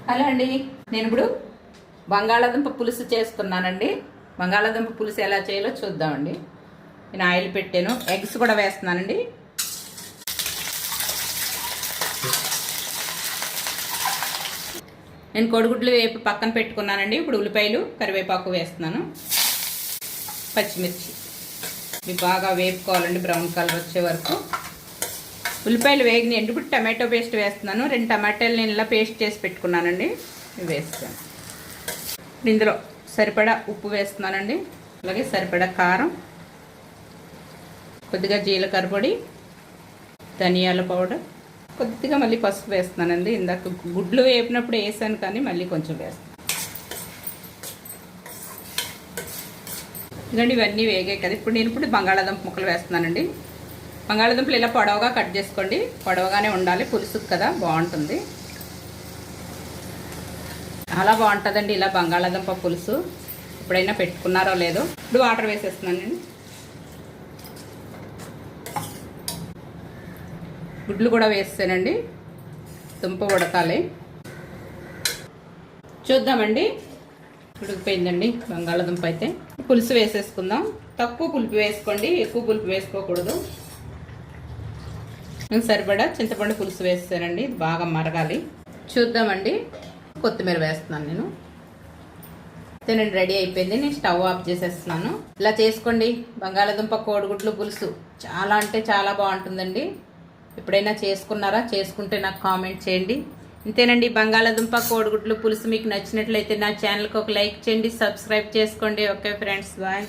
Hello అండి, నేను ఇప్పుడు బంగాళాదుంప పులుసు చేస్తున్నానండి. బంగాళాదుంప పులుసు ఎలా చేయాలో చూద్దామండి. నేను ఆయిల్ పెట్టాను, ఎగ్స్ కూడా వేస్తున్నానండి. నేను కోడిగుడ్లు వేపి పక్కన పెట్టుకున్నానండి. ఇప్పుడు ఉల్లిపాయలు కరివేపాకు వేస్తున్నాను, పచ్చిమిర్చి ఇవి బాగా వేపుకోవాలండి, బ్రౌన్ కలర్ వచ్చే వరకు. ఉల్లిపాయలు వేగినాయండి. ఇప్పుడు టమాటో పేస్ట్ వేస్తున్నాను. 2 టమాటాలు నేను ఇలా పేస్ట్ చేసి పెట్టుకున్నానండి, ఇవి వేస్తాను. ఇందులో సరిపడా ఉప్పు వేస్తున్నానండి, అలాగే సరిపడా కారం, కొద్దిగా జీలకర్ర పొడి, ధనియాల పౌడర్, కొద్దిగా మళ్ళీ పసుపు వేస్తున్నానండి. ఇందాక గుడ్లు వేపినప్పుడు వేసాను కానీ మళ్ళీ కొంచెం వేస్తాను. ఇదండి, ఇవన్నీ వేగాయి కదా. ఇప్పుడు బంగాళాదుంప ముక్కలు వేస్తున్నానండి. బంగాళాదుంపలు ఇలా పొడవుగా కట్ చేసుకోండి, పొడవుగానే ఉండాలి, పులుసుకు కదా బాగుంటుంది. చాలా బాగుంటుందండి ఇలా బంగాళాదుంప పులుసు. ఎప్పుడైనా పెట్టుకున్నారో లేదో. ఇప్పుడు వాటర్ వేసేస్తున్నానండి. గుడ్లు కూడా వేస్తానండి, దుంప ఉడకాలి. చూద్దామండి. ఉడికిపోయిందండి బంగాళాదుంప. అయితే పులుసు వేసేసుకుందాం. తక్కువ పులుపు వేసుకోండి, ఎక్కువ పులుపు వేసుకోకూడదు. సరిపడా చింతపండు పులుసు వేస్తానండి, ఇది బాగా మరగాలి. చూద్దామండి. కొత్తిమీర వేస్తున్నాను నేను. నేను రెడీ అయిపోయింది. నేను స్టవ్ ఆఫ్ చేసేస్తున్నాను. ఇలా చేసుకోండి బంగాళాదుంప కోడిగుడ్లు పులుసు. చాలా అంటే చాలా బాగుంటుందండి. ఎప్పుడైనా చేసుకున్నారా? చేసుకుంటే నాకు కామెంట్ చేయండి. ఇంతేనండి, బంగాళాదుంప కోడిగుడ్లు పులుసు మీకు నచ్చినట్లయితే నా ఛానల్కి ఒక లైక్ చేయండి, సబ్స్క్రైబ్ చేసుకోండి. Okay friends, bye.